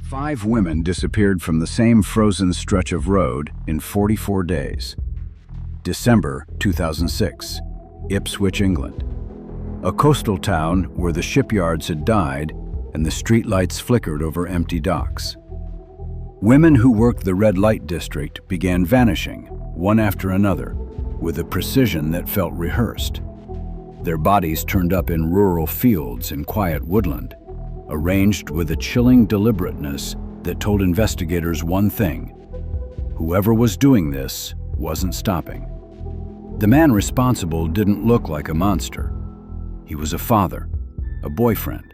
5 women disappeared from the same frozen stretch of road in 44 days. December 2006, Ipswich, England. A coastal town where the shipyards had died and the streetlights flickered over empty docks. Women who worked the red light district began vanishing, one after another, with a precision that felt rehearsed. Their bodies turned up in rural fields and quiet woodland, arranged with a chilling deliberateness that told investigators one thing: whoever was doing this wasn't stopping. The man responsible didn't look like a monster. He was a father, a boyfriend,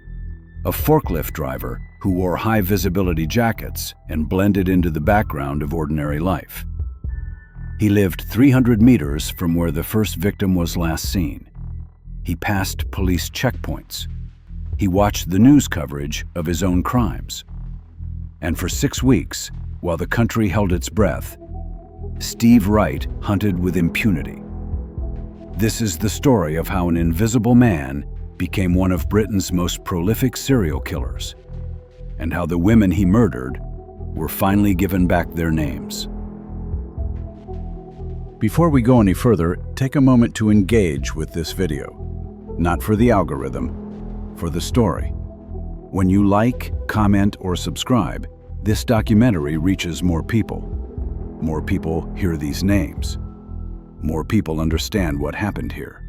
a forklift driver who wore high-visibility jackets and blended into the background of ordinary life. He lived 300 meters from where the first victim was last seen. He passed police checkpoints. He watched the news coverage of his own crimes. And for 6 weeks, while the country held its breath, Steve Wright hunted with impunity. This is the story of how an invisible man became one of Britain's most prolific serial killers, and how the women he murdered were finally given back their names. Before we go any further, take a moment to engage with this video. Not for the algorithm, for the story. When you like, comment, or subscribe, this documentary reaches more people. More people hear these names. More people understand what happened here.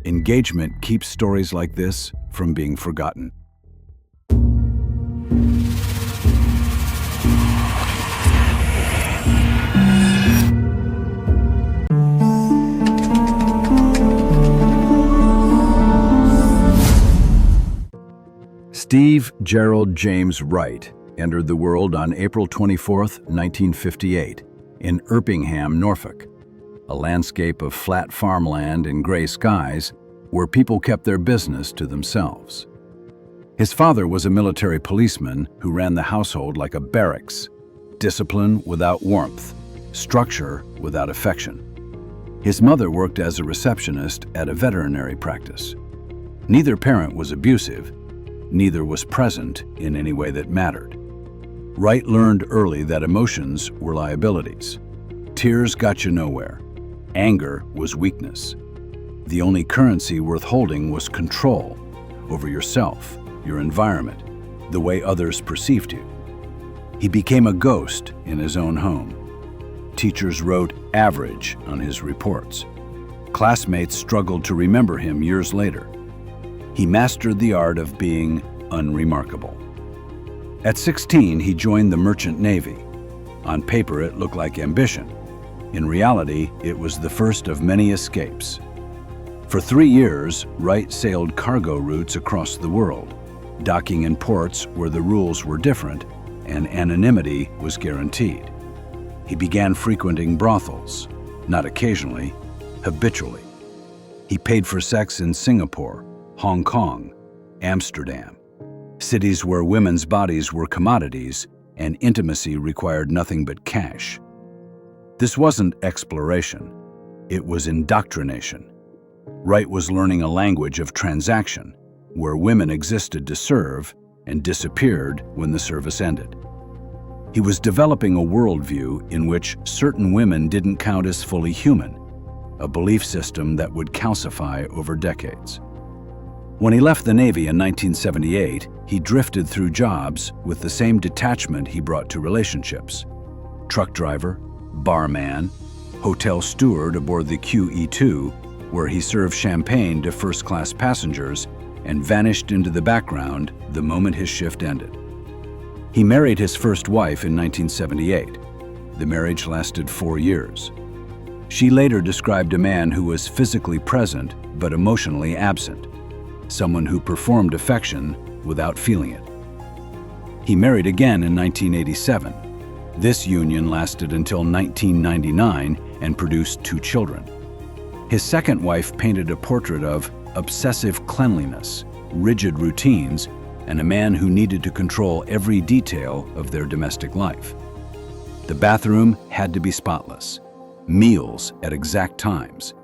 Engagement keeps stories like this from being forgotten. Steve Gerald James Wright entered the world on April 24, 1958, in Erpingham, Norfolk, a landscape of flat farmland and gray skies where people kept their business to themselves. His father was a military policeman who ran the household like a barracks, discipline without warmth, structure without affection. His mother worked as a receptionist at a veterinary practice. Neither parent was abusive. Neither was present in any way that mattered. Wright learned early that emotions were liabilities. Tears got you nowhere. Anger was weakness. The only currency worth holding was control over yourself, your environment, the way others perceived you. He became a ghost in his own home. Teachers wrote average on his reports. Classmates struggled to remember him years later. He mastered the art of being unremarkable. At 16, he joined the Merchant Navy. On paper, it looked like ambition. In reality, it was the first of many escapes. For 3 years, Wright sailed cargo routes across the world, docking in ports where the rules were different and anonymity was guaranteed. He began frequenting brothels, not occasionally, habitually. He paid for sex in Singapore, Hong Kong, Amsterdam, cities where women's bodies were commodities and intimacy required nothing but cash. This wasn't exploration, it was indoctrination. Wright was learning a language of transaction, where women existed to serve and disappeared when the service ended. He was developing a worldview in which certain women didn't count as fully human, a belief system that would calcify over decades. When he left the Navy in 1978, he drifted through jobs with the same detachment he brought to relationships. Truck driver, barman, hotel steward aboard the QE2, where he served champagne to first-class passengers and vanished into the background the moment his shift ended. He married his first wife in 1978. The marriage lasted 4 years. She later described a man who was physically present but emotionally absent, someone who performed affection without feeling it. He married again in 1987. This union lasted until 1999 and produced 2 children. His second wife painted a portrait of obsessive cleanliness, rigid routines, and a man who needed to control every detail of their domestic life. The bathroom had to be spotless, meals at exact times,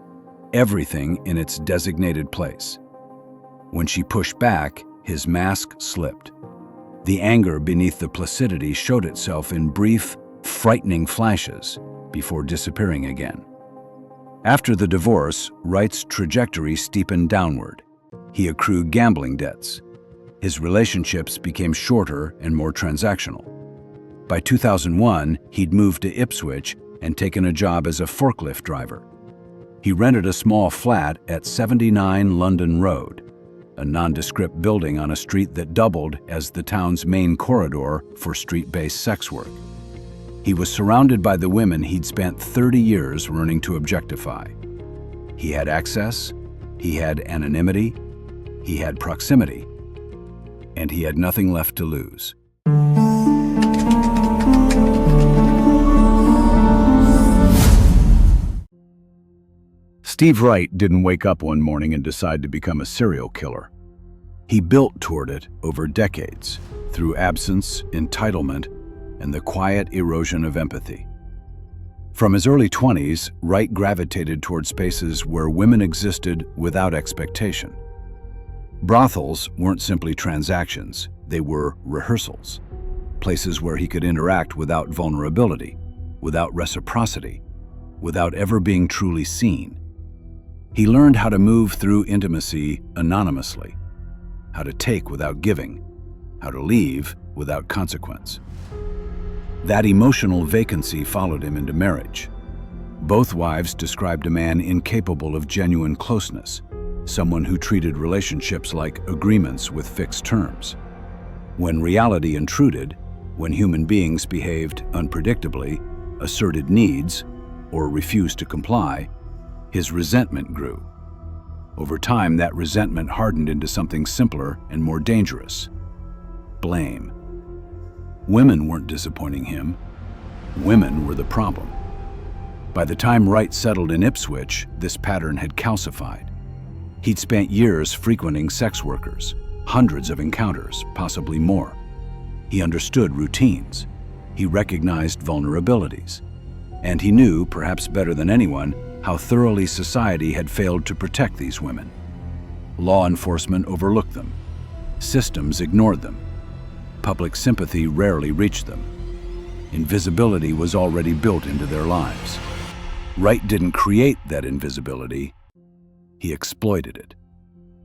everything in its designated place. When she pushed back, his mask slipped. The anger beneath the placidity showed itself in brief, frightening flashes before disappearing again. After the divorce, Wright's trajectory steepened downward. He accrued gambling debts. His relationships became shorter and more transactional. By 2001, he'd moved to Ipswich and taken a job as a forklift driver. He rented a small flat at 79 London Road, a nondescript building on a street that doubled as the town's main corridor for street-based sex work. He was surrounded by the women he'd spent 30 years learning to objectify. He had access, he had anonymity, he had proximity, and he had nothing left to lose. Steve Wright didn't wake up one morning and decide to become a serial killer. He built toward it over decades, through absence, entitlement, and the quiet erosion of empathy. From his early 20s, Wright gravitated toward spaces where women existed without expectation. Brothels weren't simply transactions, they were rehearsals, places where he could interact without vulnerability, without reciprocity, without ever being truly seen. He learned how to move through intimacy anonymously, how to take without giving, how to leave without consequence. That emotional vacancy followed him into marriage. Both wives described a man incapable of genuine closeness, someone who treated relationships like agreements with fixed terms. When reality intruded, when human beings behaved unpredictably, asserted needs, or refused to comply, his resentment grew. Over time, that resentment hardened into something simpler and more dangerous: blame. Women weren't disappointing him. Women were the problem. By the time Wright settled in Ipswich, this pattern had calcified. He'd spent years frequenting sex workers, hundreds of encounters, possibly more. He understood routines. He recognized vulnerabilities. And he knew, perhaps better than anyone, how thoroughly society had failed to protect these women. Law enforcement overlooked them. Systems ignored them. Public sympathy rarely reached them. Invisibility was already built into their lives. Wright didn't create that invisibility. He exploited it.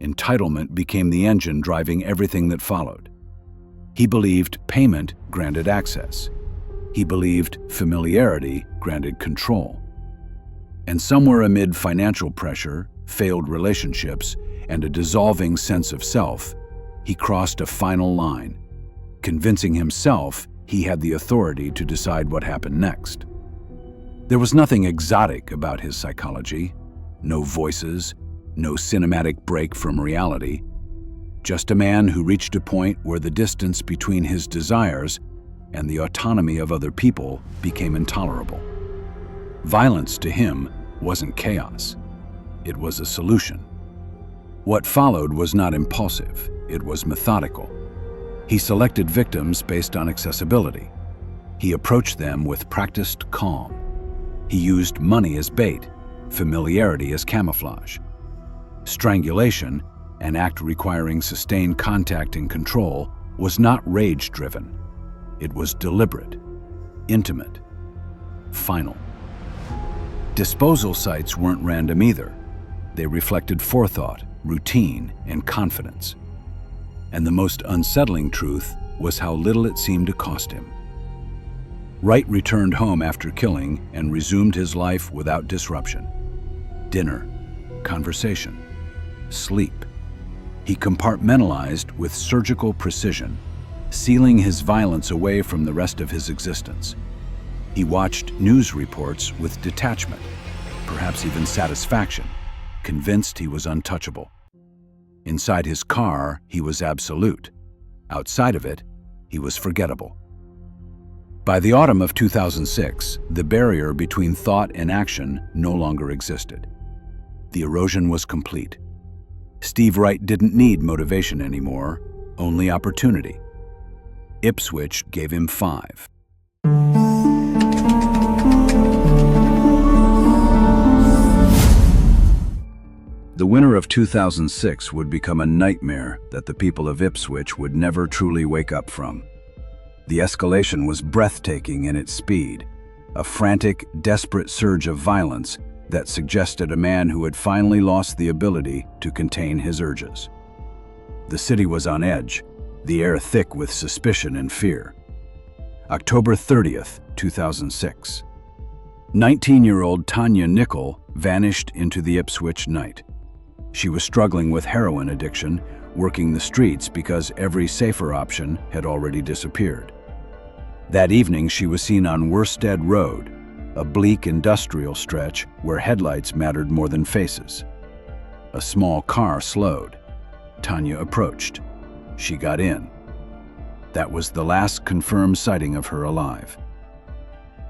Entitlement became the engine driving everything that followed. He believed payment granted access. He believed familiarity granted control. And somewhere amid financial pressure, failed relationships, and a dissolving sense of self, he crossed a final line, convincing himself he had the authority to decide what happened next. There was nothing exotic about his psychology, no voices, no cinematic break from reality, just a man who reached a point where the distance between his desires and the autonomy of other people became intolerable. Violence to him wasn't chaos. It was a solution. What followed was not impulsive, it was methodical. He selected victims based on accessibility. He approached them with practiced calm. He used money as bait, familiarity as camouflage. Strangulation, an act requiring sustained contact and control, was not rage-driven. It was deliberate, intimate, final. Disposal sites weren't random either. They reflected forethought, routine, and confidence. And the most unsettling truth was how little it seemed to cost him. Wright returned home after killing and resumed his life without disruption. Dinner, conversation, sleep. He compartmentalized with surgical precision, sealing his violence away from the rest of his existence. He watched news reports with detachment, perhaps even satisfaction, convinced he was untouchable. Inside his car, he was absolute. Outside of it, he was forgettable. By the autumn of 2006, the barrier between thought and action no longer existed. The erosion was complete. Steve Wright didn't need motivation anymore, only opportunity. Ipswich gave him 5. The winter of 2006 would become a nightmare that the people of Ipswich would never truly wake up from. The escalation was breathtaking in its speed, a frantic, desperate surge of violence that suggested a man who had finally lost the ability to contain his urges. The city was on edge, the air thick with suspicion and fear. October 30th, 2006. 19-year-old Tanya Nickel vanished into the Ipswich night. She was struggling with heroin addiction, working the streets because every safer option had already disappeared. That evening, she was seen on Worsted Road, a bleak industrial stretch where headlights mattered more than faces. A small car slowed. Tanya approached. She got in. That was the last confirmed sighting of her alive.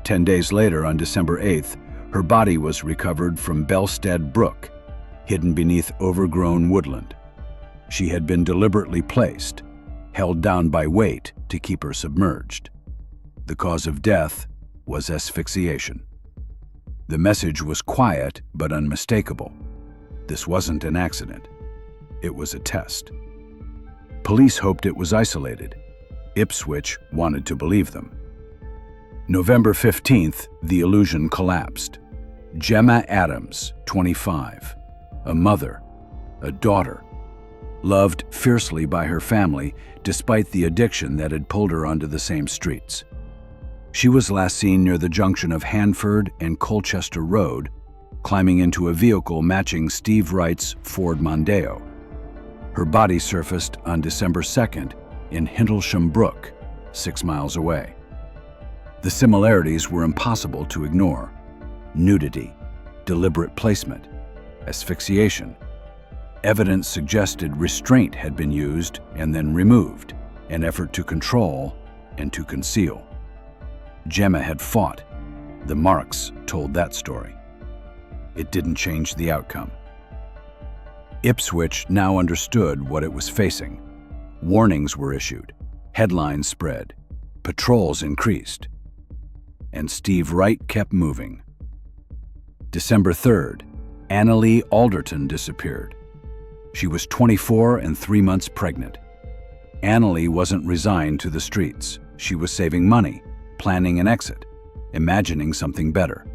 10 days later, on December 8th, her body was recovered from Belstead Brook, hidden beneath overgrown woodland. She had been deliberately placed, held down by weight to keep her submerged. The cause of death was asphyxiation. The message was quiet but unmistakable. This wasn't an accident. It was a test. Police hoped it was isolated. Ipswich wanted to believe them. November 15th, the illusion collapsed. Gemma Adams, 25, a mother, a daughter, loved fiercely by her family despite the addiction that had pulled her onto the same streets. She was last seen near the junction of Hanford and Colchester Road, climbing into a vehicle matching Steve Wright's Ford Mondeo. Her body surfaced on December 2nd in Hintlesham Brook, 6 miles away. The similarities were impossible to ignore. Nudity, deliberate placement, asphyxiation. Evidence suggested restraint had been used and then removed, an effort to control and to conceal. Gemma had fought. The marks told that story. It didn't change the outcome. Ipswich now understood what it was facing. Warnings were issued, headlines spread, patrols increased, and Steve Wright kept moving. December 3rd, Annalee Alderton disappeared. She was 24 and 3 months pregnant. Annalee wasn't resigned to the streets. She was saving money, planning an exit, imagining something better.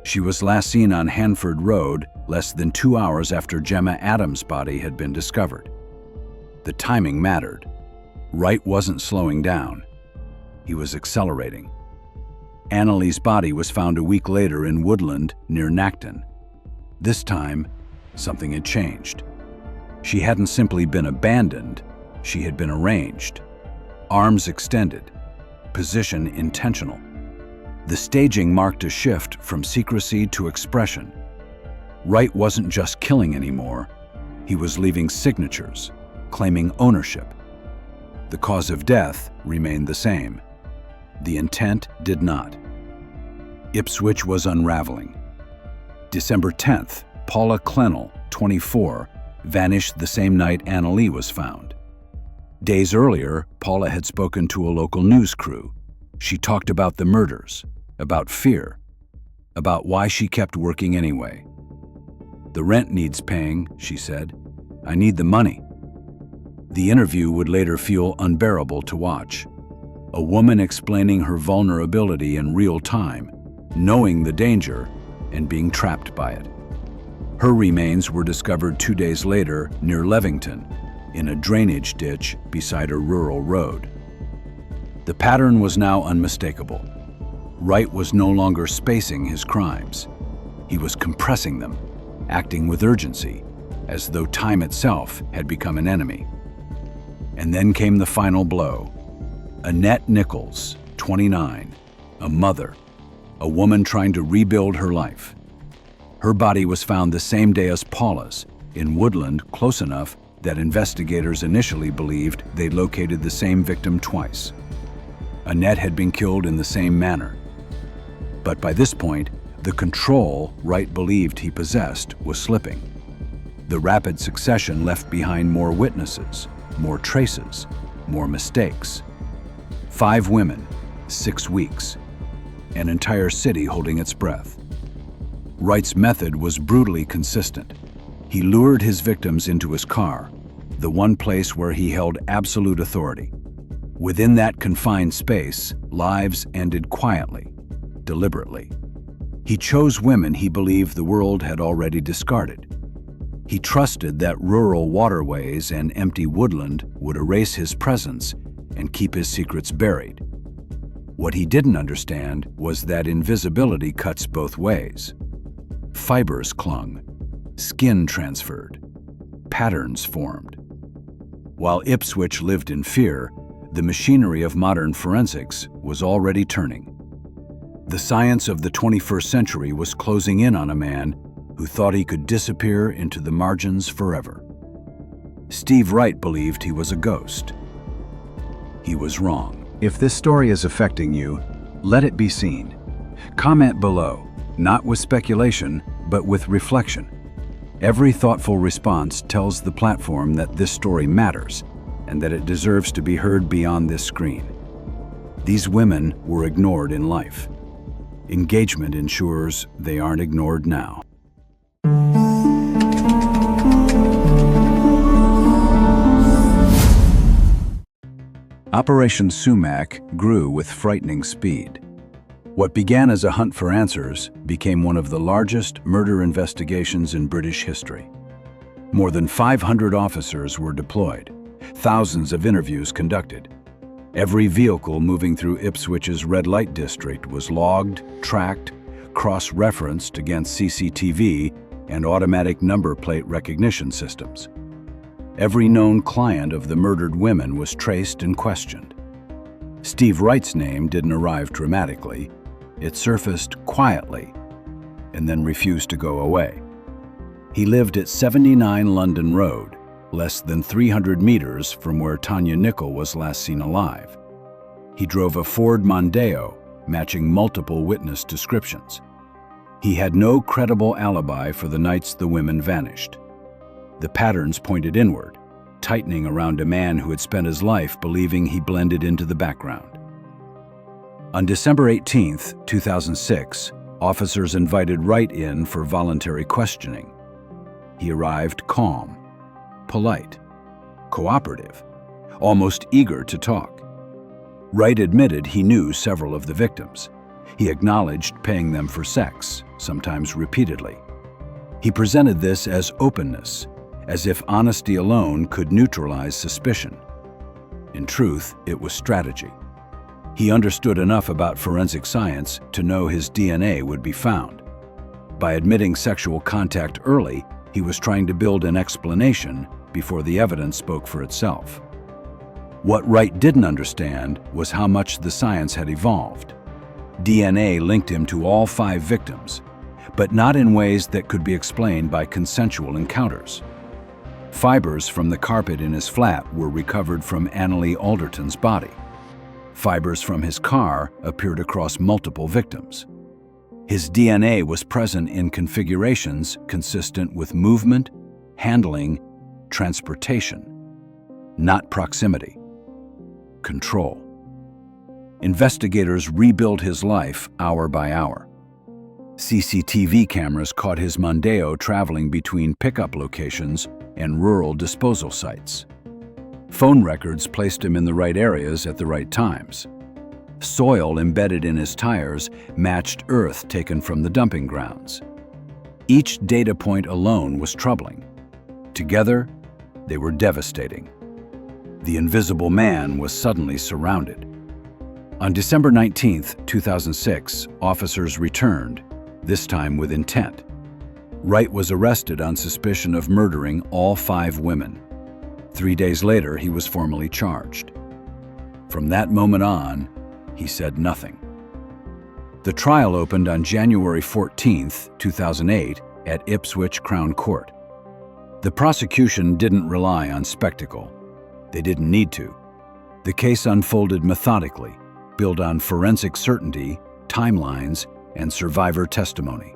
She was last seen on Hanford Road less than 2 hours after Gemma Adams' body had been discovered. The timing mattered. Wright wasn't slowing down. He was accelerating. Annalee's body was found a week later in woodland near Nacton. This time, something had changed. She hadn't simply been abandoned, she had been arranged. Arms extended, position intentional. The staging marked a shift from secrecy to expression. Wright wasn't just killing anymore, he was leaving signatures, claiming ownership. The cause of death remained the same. The intent did not. Ipswich was unraveling. December 10th, Paula Clennell, 24, vanished the same night Annalee was found. Days earlier, Paula had spoken to a local news crew. She talked about the murders, about fear, about why she kept working anyway. "The rent needs paying," she said. "I need the money." The interview would later feel unbearable to watch. A woman explaining her vulnerability in real time, knowing the danger and being trapped by it. Her remains were discovered 2 days later near Levington, in a drainage ditch beside a rural road. The pattern was now unmistakable. Wright was no longer spacing his crimes. He was compressing them, acting with urgency, as though time itself had become an enemy. And then came the final blow. Annette Nichols, 29, a mother, a woman trying to rebuild her life. Her body was found the same day as Paula's, in woodland close enough that investigators initially believed they'd located the same victim twice. Annette had been killed in the same manner. But by this point, the control Wright believed he possessed was slipping. The rapid succession left behind more witnesses, more traces, more mistakes. 5 women, 6 weeks, an entire city holding its breath. Wright's method was brutally consistent. He lured his victims into his car, the one place where he held absolute authority. Within that confined space, lives ended quietly, deliberately. He chose women he believed the world had already discarded. He trusted that rural waterways and empty woodland would erase his presence and keep his secrets buried. What he didn't understand was that invisibility cuts both ways. Fibers clung, skin transferred, patterns formed. While Ipswich lived in fear, the machinery of modern forensics was already turning. The science of the 21st century was closing in on a man who thought he could disappear into the margins forever. Steve Wright believed he was a ghost. He was wrong. If this story is affecting you, let it be seen. Comment below, not with speculation, but with reflection. Every thoughtful response tells the platform that this story matters and that it deserves to be heard beyond this screen. These women were ignored in life. Engagement ensures they aren't ignored now. Operation Sumac grew with frightening speed. What began as a hunt for answers became one of the largest murder investigations in British history. More than 500 officers were deployed, thousands of interviews conducted. Every vehicle moving through Ipswich's red light district was logged, tracked, cross-referenced against CCTV and automatic number plate recognition systems. Every known client of the murdered women was traced and questioned. Steve Wright's name didn't arrive dramatically. It surfaced quietly and then refused to go away. He lived at 79 London Road, less than 300 meters from where Tanya Nicol was last seen alive. He drove a Ford Mondeo, matching multiple witness descriptions. He had no credible alibi for the nights the women vanished. The patterns pointed inward, tightening around a man who had spent his life believing he blended into the background. On December 18, 2006, officers invited Wright in for voluntary questioning. He arrived calm, polite, cooperative, almost eager to talk. Wright admitted he knew several of the victims. He acknowledged paying them for sex, sometimes repeatedly. He presented this as openness, as if honesty alone could neutralize suspicion. In truth, it was strategy. He understood enough about forensic science to know his DNA would be found. By admitting sexual contact early, he was trying to build an explanation before the evidence spoke for itself. What Wright didn't understand was how much the science had evolved. DNA linked him to all 5 victims, but not in ways that could be explained by consensual encounters. Fibers from the carpet in his flat were recovered from Annalee Alderton's body. Fibers from his car appeared across multiple victims. His DNA was present in configurations consistent with movement, handling, transportation, not proximity. Control. Investigators rebuilt his life hour by hour. CCTV cameras caught his Mondeo traveling between pickup locations and rural disposal sites. Phone records placed him in the right areas at the right times. Soil embedded in his tires matched earth taken from the dumping grounds. Each data point alone was troubling. Together, they were devastating. The invisible man was suddenly surrounded. On December 19, 2006, officers returned, this time with intent. Wright was arrested on suspicion of murdering all 5 women. 3 days later, he was formally charged. From that moment on, he said nothing. The trial opened on January 14, 2008, at Ipswich Crown Court. The prosecution didn't rely on spectacle. They didn't need to. The case unfolded methodically, built on forensic certainty, timelines, and survivor testimony.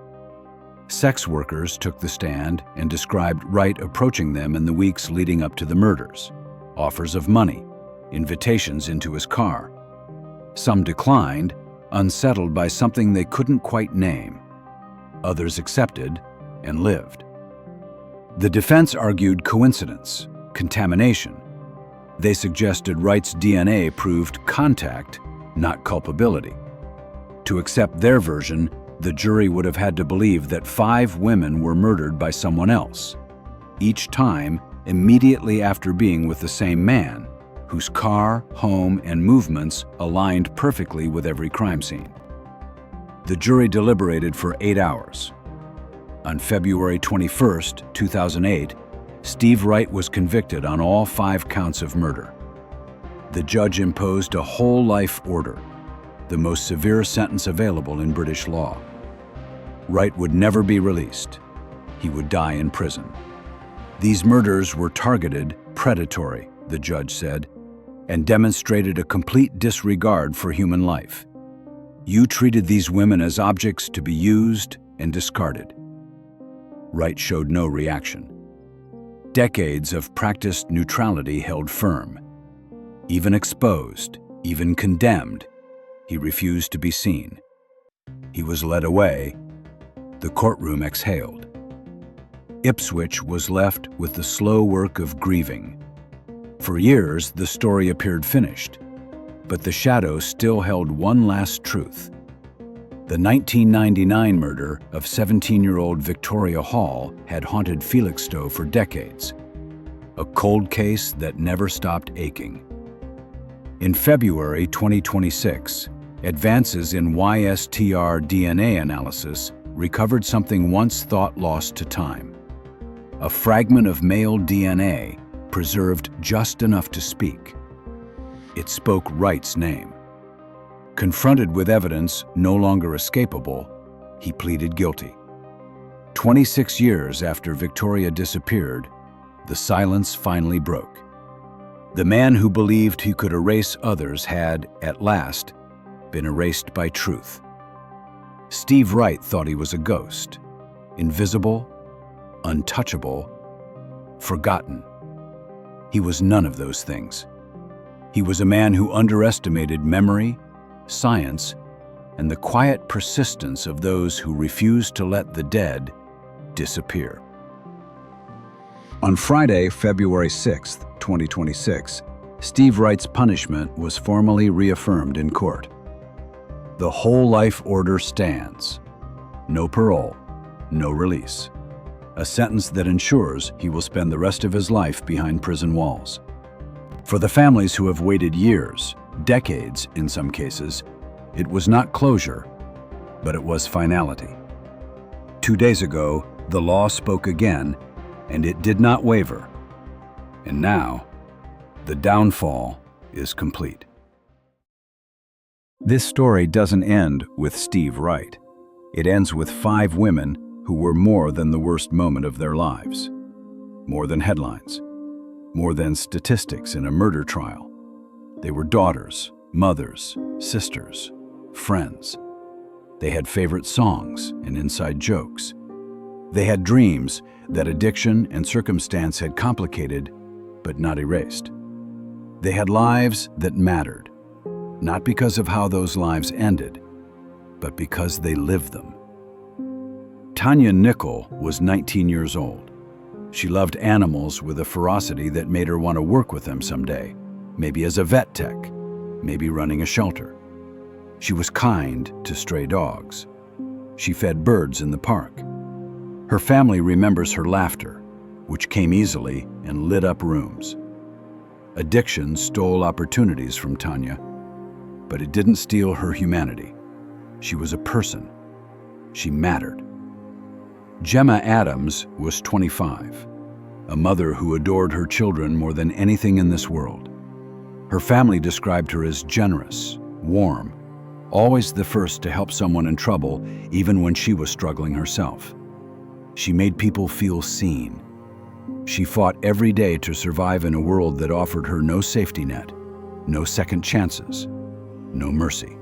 Sex workers took the stand and described Wright approaching them in the weeks leading up to the murders. Offers of money, invitations into his car. Some declined, unsettled by something they couldn't quite name. Others accepted and lived. The defense argued coincidence, contamination. They suggested Wright's DNA proved contact, not culpability. To accept their version, the jury would have had to believe that 5 women were murdered by someone else, each time immediately after being with the same man, whose car, home, and movements aligned perfectly with every crime scene. The jury deliberated for 8 hours. On February 21, 2008, Steve Wright was convicted on all 5 counts of murder. The judge imposed a whole life order, the most severe sentence available in British law. Wright would never be released. He would die in prison. These murders were targeted, predatory, the judge said, and demonstrated a complete disregard for human life. You treated these women as objects to be used and discarded. Wright showed no reaction. Decades of practiced neutrality held firm. Even exposed, even condemned, he refused to be seen. He was led away. The courtroom exhaled. Ipswich was left with the slow work of grieving. For years, the story appeared finished, but the shadow still held one last truth. The 1999 murder of 17-year-old Victoria Hall had haunted Felixstowe for decades, a cold case that never stopped aching. In February 2026, advances in YSTR DNA analysis recovered something once thought lost to time. A fragment of male DNA preserved just enough to speak. It spoke Wright's name. Confronted with evidence no longer escapable, he pleaded guilty. 26 years after Victoria disappeared, the silence finally broke. The man who believed he could erase others had, at last, been erased by truth. Steve Wright thought he was a ghost, invisible, untouchable, forgotten. He was none of those things. He was a man who underestimated memory, science, and the quiet persistence of those who refused to let the dead disappear. On Friday, February 6, 2026, Steve Wright's punishment was formally reaffirmed in court. The whole life order stands. No parole, no release. A sentence that ensures he will spend the rest of his life behind prison walls. For the families who have waited years, decades in some cases, it was not closure, but it was finality. 2 days ago, the law spoke again, and it did not waver. And now, the downfall is complete. This story doesn't end with Steve Wright. It ends with 5 women who were more than the worst moment of their lives. More than headlines. More than statistics in a murder trial. They were daughters, mothers, sisters, friends. They had favorite songs and inside jokes. They had dreams that addiction and circumstance had complicated, but not erased. They had lives that mattered. Not because of how those lives ended, but because they lived them. Tanya Nickel was 19 years old. She loved animals with a ferocity that made her want to work with them someday, maybe as a vet tech, maybe running a shelter. She was kind to stray dogs. She fed birds in the park. Her family remembers her laughter, which came easily and lit up rooms. Addiction stole opportunities from Tanya, but it didn't steal her humanity. She was a person. She mattered. Gemma Adams was 25, a mother who adored her children more than anything in this world. Her family described her as generous, warm, always the first to help someone in trouble, even when she was struggling herself. She made people feel seen. She fought every day to survive in a world that offered her no safety net, no second chances, no mercy.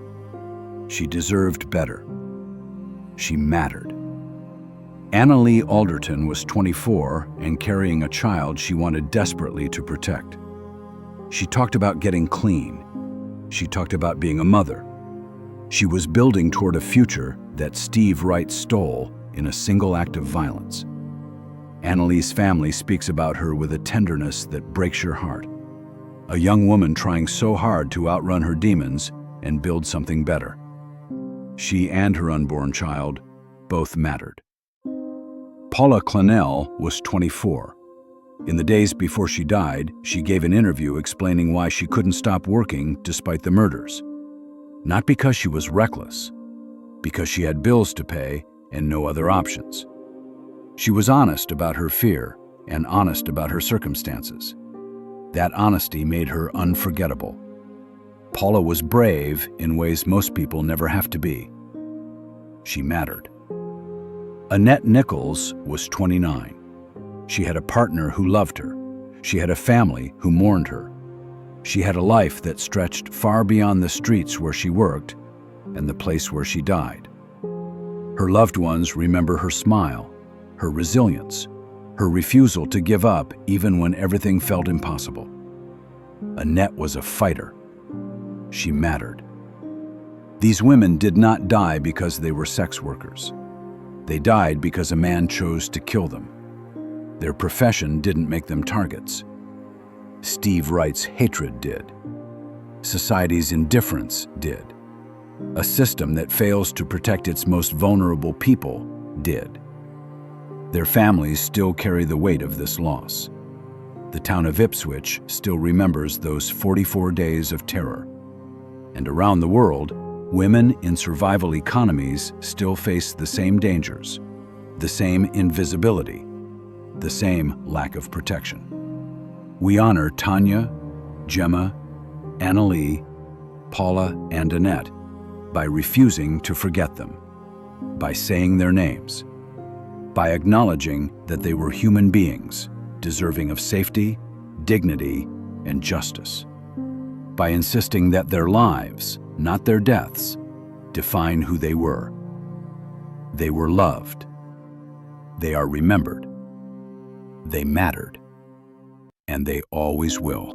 She deserved better. She mattered. Annalee Alderton was 24 and carrying a child she wanted desperately to protect. She talked about getting clean. She talked about being a mother. She was building toward a future that Steve Wright stole in a single act of violence. Annalee's family speaks about her with a tenderness that breaks your heart. A young woman trying so hard to outrun her demons and build something better. She and her unborn child both mattered. Paula Clennell was 24. In the days before she died, she gave an interview explaining why she couldn't stop working despite the murders. Not because she was reckless, because she had bills to pay and no other options. She was honest about her fear and honest about her circumstances. That honesty made her unforgettable. Paula was brave in ways most people never have to be. She mattered. Annette Nichols was 29. She had a partner who loved her. She had a family who mourned her. She had a life that stretched far beyond the streets where she worked and the place where she died. Her loved ones remember her smile, her resilience, her refusal to give up even when everything felt impossible. Annette was a fighter. She mattered. These women did not die because they were sex workers. They died because a man chose to kill them. Their profession didn't make them targets. Steve Wright's hatred did. Society's indifference did. A system that fails to protect its most vulnerable people did. Their families still carry the weight of this loss. The town of Ipswich still remembers those 44 days of terror. And around the world, women in survival economies still face the same dangers, the same invisibility, the same lack of protection. We honor Tanya, Gemma, Annalee, Paula, and Annette by refusing to forget them, by saying their names, by acknowledging that they were human beings deserving of safety, dignity, and justice, by insisting that their lives, not their deaths, define who they were. They were loved. They are remembered. They mattered. And they always will.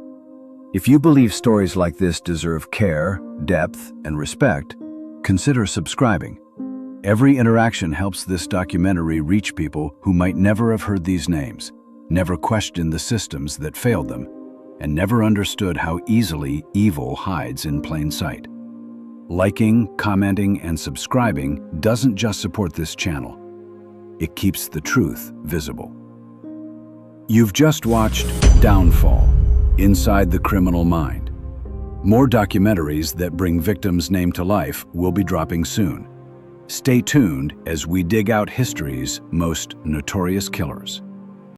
If you believe stories like this deserve care, depth, and respect, consider subscribing. Every interaction helps this documentary reach people who might never have heard these names, never questioned the systems that failed them, and never understood how easily evil hides in plain sight. Liking, commenting, and subscribing doesn't just support this channel. It keeps the truth visible. You've just watched Downfall, Inside the Criminal Mind. More documentaries that bring victims' name to life will be dropping soon. Stay tuned as we dig out history's most notorious killers.